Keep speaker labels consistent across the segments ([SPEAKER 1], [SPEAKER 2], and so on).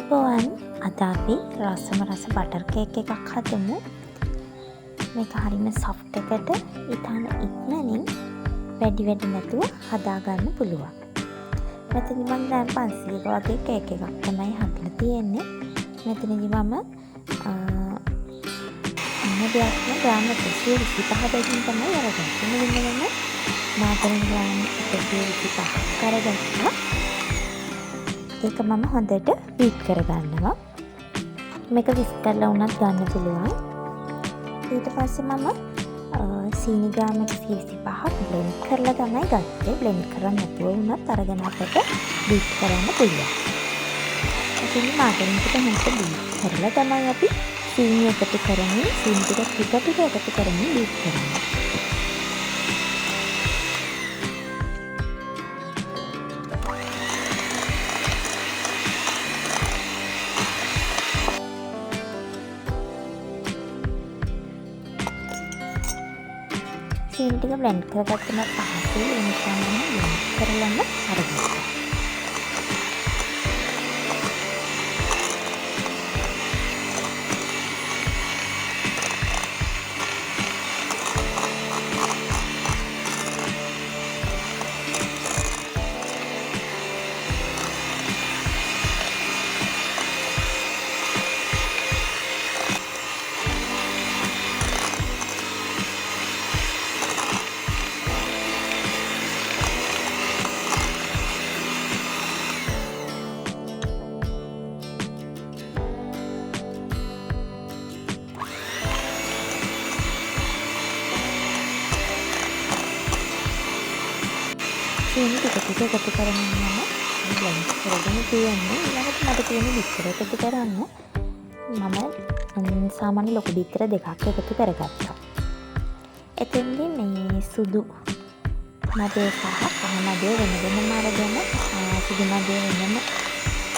[SPEAKER 1] ආයුබෝවන් අද අපි රසම රස බටර් කේක් එකක් හදමු. මේක හරිම සොෆ්ට් එකට ඉතාම ඉක්මනින් වැඩි නැතුව හදාගන්න පුළුවන්. මෙතනදි මම දැන් 500ක වගේ කේක් එකක් තමයි හදලා තියෙන්නේ. මෙතනදි මම අන්නදයක්ම ග්‍රෑම් 125 බැගින් තමයි අරගත්තේ. මුලින්ම මාතරින් ග්‍රෑම් 125 කරගත්තා. ඒක මම හොඳට බීට් කරගන්නවා. මේක විස්ක් කරලා වුණත් ගන්න පුළුවන්. ඊට පස්සේ මම සීනි ග්‍රෑම් 125ක් බ්ලෙන්ඩ් කරලා තමයි ගත්තේ. බ්ලෙන්ඩ් කරන්න නැතුව වුණත් අරගෙන අපිට බීට් කරන්න පුළුවන්. ඉතින් මාතරින් ටික හොඳට බීට් කරලා තමයි අපි සීනි එකතු කරන්නේ. සීනි ටික එකතු කරමින් බීට් කරනවා. සීනි ටික බ්ලෙන්ඩ් කරගත්තම පස්සේ ඒ නිසා මම බ්ලෙන්ඩ් කරලම අරගත්තා. සීනි ටික එකතු කරගෙන යනවා. බ්ලෙන්ඩ් කරගෙන තියෙන්නේ. ඊළඟට මට තියෙන බිත්තර එකතු කරන්න. මම සාමාන්‍ය ලොකු බිත්තර දෙකක් එකතු කරගත්තා. එතෙන්දී මේ සුදු මදේ සහ කහ මදේ වෙනම අරගෙන සුදු මදේ වෙනම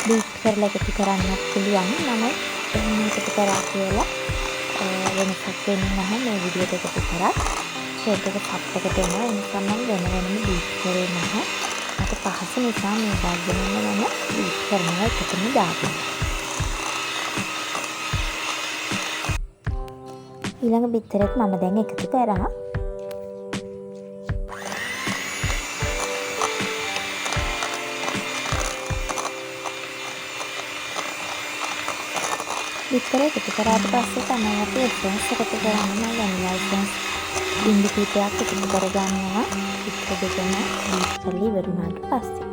[SPEAKER 1] බීට් කරලා එකතු කරන්නත් පුළුවන්. මම එහෙම එකතු කරා කියලා වෙනසක් වෙන්නේ නැහැ. මේ විදිහට එකතු කරා කේක් එක පප්පකට එනවා. ඒ නිසා මම වෙනම බීට් කරේ නැහැ. මට පහසු නිසා මේ දාගෙන මම බීට් කරනවා එකටම දාගෙන. ඊළඟ බිත්තරෙත් මම දැන් එකතු කරා. බිත්තර එකතු කරාට පස්සේ තමයි අපි එසෙන්ස් එකතු කරන්නේ. වැනිලා එසෙන්ස් බින්දු කීපයක් එකතු කරගන්නවා. බිත්තර දෙකම බීට් කරලා ඉවර වුණාට පස්සේ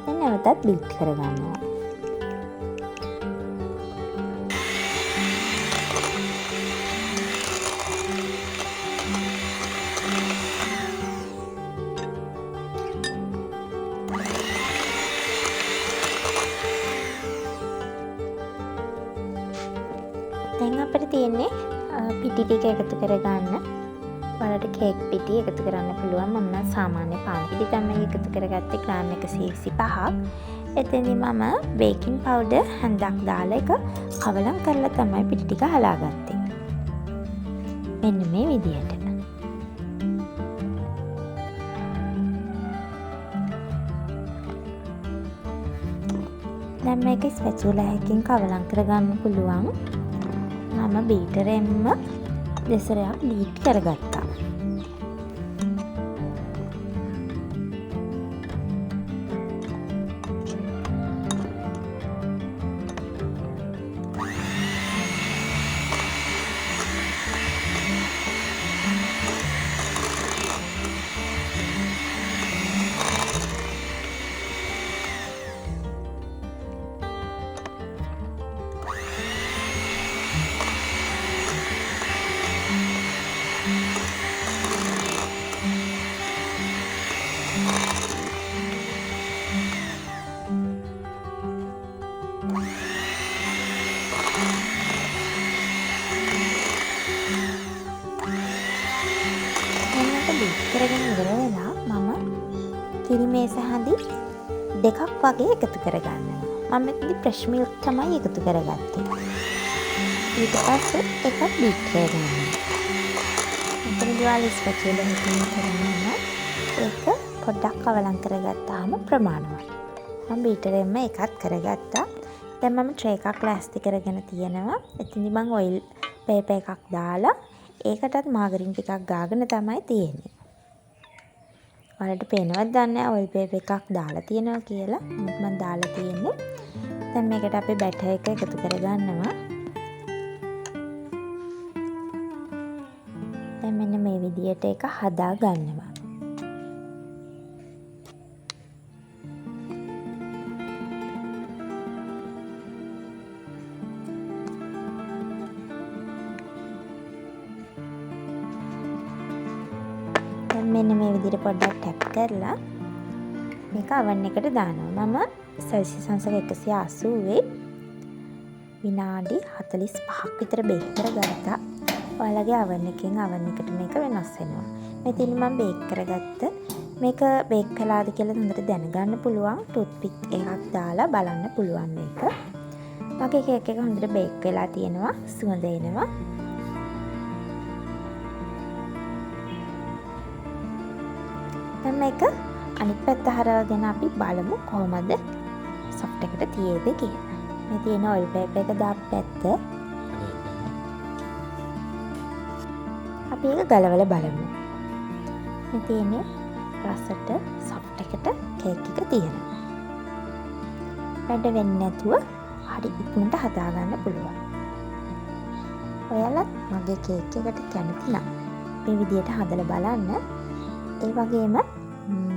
[SPEAKER 1] දැන් නැවතත් බීට් කරගන්නවා. දැන් අපිට තියෙන්නේ පිටි ටික එකතු කරගන්න. ඔයාලට කේක් පිටි එකතු කරන්න පුළුවන්. මම නම් සාමාන්‍ය පාන් පිටි තමයි එකතු කරගත්තේ ග්‍රෑම් 125ක්. එතෙන්දී මම බේකින් පවුඩර් හඳක් දාලා එක කවලම් කරලා තමයි පිටි ටික හලාගත්තේ. මෙන්න මේ විදිහට. දැන් මේක ස්පැචුලා එකකින් කවලම් කරගන්න පුළුවන්. මම බීටරෙන්ම දෙසරයක් බීට් කරගත්තා. බීට් කරගෙන ඉවර වෙලා මම කිරි මේස හඳි දෙකක් වගේ එකතු කරගන්නවා. මම මෙතනදි ෆ්‍රෙෂ් මිල්ක් තමයි එකතු කරගත්තේ. ඊට පස්සේ එකක් බීට් කරගන්නවා. මෙතනදි ඔයාලා ස්පැචුලා එකකින් කරනවා. ඒක පොඩ්ඩක් කවලම් කරගත්තාම ප්‍රමාණවත්. මම බීටරෙන්ම එකත් කරගත්තා. දැන් මම ට්‍රේ එකක් ලෑස්ති කරගෙන තියෙනවා. එතනදි මම ඔයිල් පේපර් එකක් දාලා ඒකටත් මාගරින් ටිකක් ගාගෙන තමයි තියෙන්නේ. ඔයාලට පේනවද දන්නේ නැහැ ඔයිල් පේපර් එකක් දාලා තියෙනවා කියලා. මම දාලා තියෙන්නේ. දැන් මේකට අපි බැටර් එක එකතු කරගන්නවා. දැන් මෙන්න මේ විදියට එක හදා ගන්නවා. දැන් මෙන්න මේ විදියට පොඩ්ඩක් ටැප් කරලා මේක oven එකට දානවා. මම සෙල්සියස් අංශක 180 විනාඩි 45ක් විතර බේක් කරගත්තා. ඔයාලගේ oven එකෙන් oven එකට මේක වෙනස් වෙනවා. මෙතන මම බේක් කරගත්ත මේක බේක් කළාද කියලා හොඳට දැනගන්න පුළුවන්. ටූත්පික් එකක් දාලා බලන්න පුළුවන් මේක. මගේ කේක් එක හොඳට බේක් වෙලා තියෙනවා. සුවඳ එනවා. දැන් මේක අනිත් පැත්ත හරවගෙන අපි බලමු කොහොමද සොෆ්ට් එකට තියේද කියලා. මේ තියෙන ඔයිල් පේපර් එක දාපු පැත්ත අපි ඒක ගලවලා බලමු. මේ තියෙන්නේ රසට සොෆ්ට් එකට කේක් එක තියෙනවා. වැඩ වෙන්නේ නැතුව හරි ඉක්මනට හදා ගන්න පුළුවන්. ඔයාලත් මගේ කේක් එකට කැමති නම් මේ විදියට හදලා බලන්න. ඒ වගේම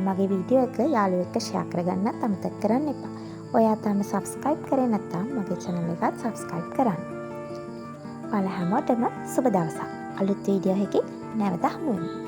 [SPEAKER 1] මගේ වීඩියෝ එක යාළුවෙක් එක්ක ෂෙයා කරගන්නත් අමතක කරන්න එපා. ඔයා තාම subscribe කරේ නැත්නම් මගේ channel එකත් subscribe කරන්න. ඔයාලා හැමෝටම සුබ දවසක්. අලුත් වීඩියෝ එකකින් නැවත හමු වෙමු.